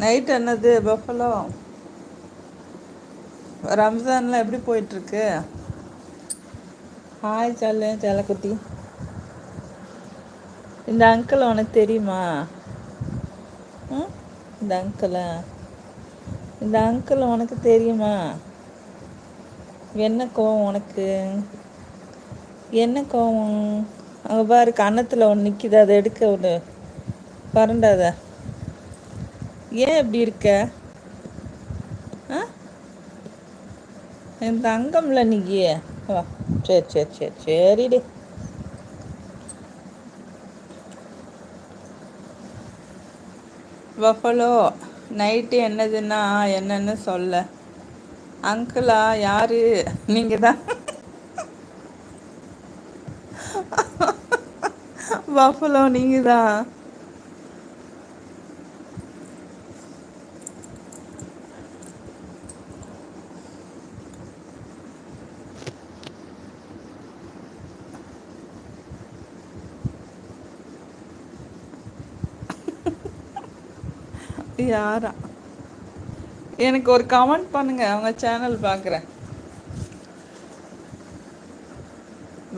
Night என்னது buffalo? ரம்ஜான்லாம் எப்படி போயிட்டுருக்கு? ஹாய் சொல்லு செல்லக்குட்டி. இந்த அங்கிள் உனக்கு தெரியுமா? ம் இந்த அங்கிளா? இந்த அங்கிள் உனக்கு தெரியுமா? என்ன கோவம் உனக்கு? என்ன கோவம்? அங்கே பாரு கன்னத்தில் ஒன்று நிற்கிது, அதை எடுக்க ஒன்று பரண்டாத. ஏன் இப்படி இருக்க? ஆ என் தங்கம்ல நீ. வா. சரி சரி சரி சரிடி. பஃபலோ நைட்டு என்னதுன்னா என்னன்னு சொல்ல. அங்கிளா யாரு? நீங்கள் தான். பஃபலோ நீங்கள் தான். யாரா? எனக்கு ஒரு கமெண்ட் பண்ணுங்க, அவங்க சேனல் பார்க்குறேன்.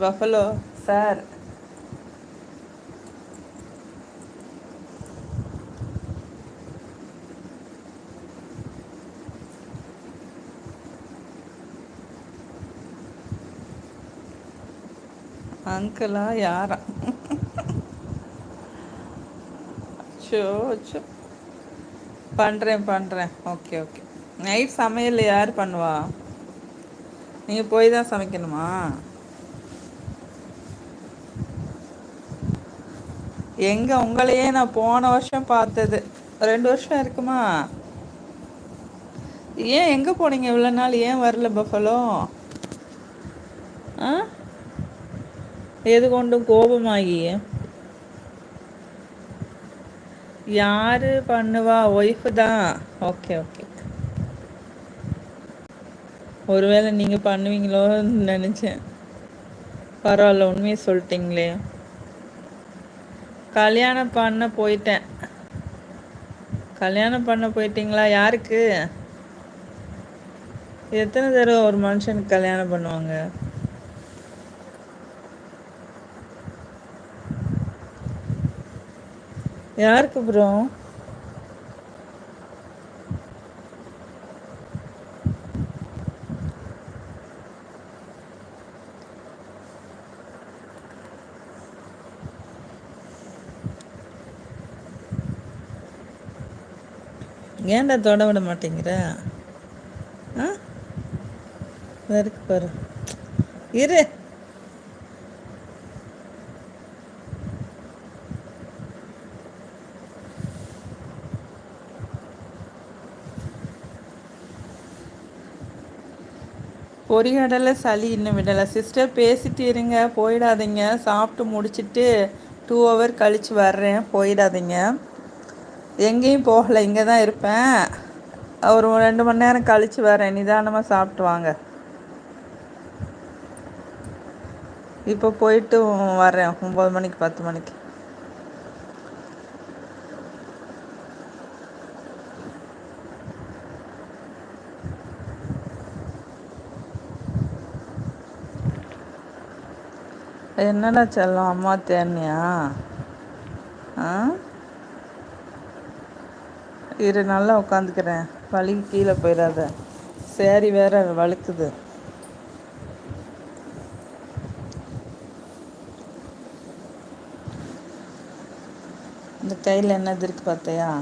Buffalo sir. அங்கிளா யாரா? So so. பண்ணுறேன் பண்ணுறேன். Okay okay. நைட் சமையல் யார் பண்ணுவா? நீங்கள் போய் தான் சமைக்கணுமா? எங்கே உங்களையே நான் போன வருஷம் பார்த்தது. 2 வருஷம் இருக்குமா? ஏன் எங்கே போனீங்க இவ்வளோ நாள்? ஏன் வரல பஃபலோ? ஆ எது கொண்டும் கோபமாகி? யார் பண்ணுவா? ஒய்ஃபு தான். Okay okay. ஒருவேளை நீங்கள் பண்ணுவீங்களோன்னு நினச்சேன். பரவாயில்ல, உண்மையை சொல்லிட்டீங்களே. கல்யாணம் பண்ண போயிட்டேன். கல்யாணம் பண்ண போயிட்டீங்களா? யாருக்கு? எத்தனை தடவை ஒரு மனுஷனுக்கு கல்யாணம் பண்ணுவாங்க? யாருக்கு ப்ரோ? ஏன்டா தொட விட மாட்டேங்கிற? ஆ இருக்கு பாரு. இரு. பொறிகடலை சளி இன்னும் விடலை. சிஸ்டர் பேசிட்டு இருங்க, போயிடாதீங்க. சாப்பிட்டு முடிச்சுட்டு 2 ஹவர் கழித்து வர்றேன், போயிடாதீங்க. எங்கேயும் போகலை, இங்கே தான் இருப்பேன். ஒரு 2 மணி நேரம் கழித்து வரேன். நிதானமாக சாப்பிட்டு வாங்க. இப்போ போயிட்டு வரேன் 9 மணிக்கு 10 மணிக்கு. என்னடா செல்லம், அம்மா தேனியா? ஆ இரு, நல்லா உட்காந்துக்கிறேன். வலிக்கு கீழே போயிடாத. சரி வேற வழுக்குது. இந்த கையில் என்னது இருக்கு பார்த்தியா?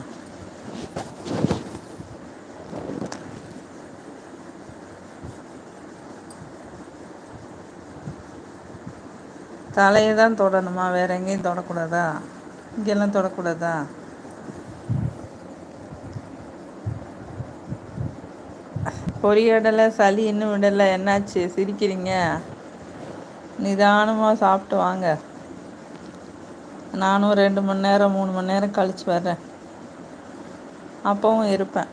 தலையை தான் தொடணுமா? வேற எங்கேயும் தொடக்கூடாதா? இங்கெல்லாம் தொடக்கூடாதா? பொரியடலை சளி இன்னும் விடலை. என்னாச்சு சிரிக்கிறீங்க? நிதானமாக சாப்பிட்டு வாங்க. நானும் 2 மணி நேரம் 3 மணி நேரம் கழித்து வர்றேன். அப்பவும் இருப்பேன்.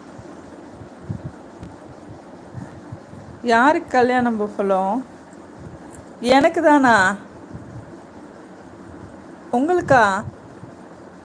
யாருக்கு கல்யாணம் பஃபலோ? எனக்கு தானா? உங்களுக்கா?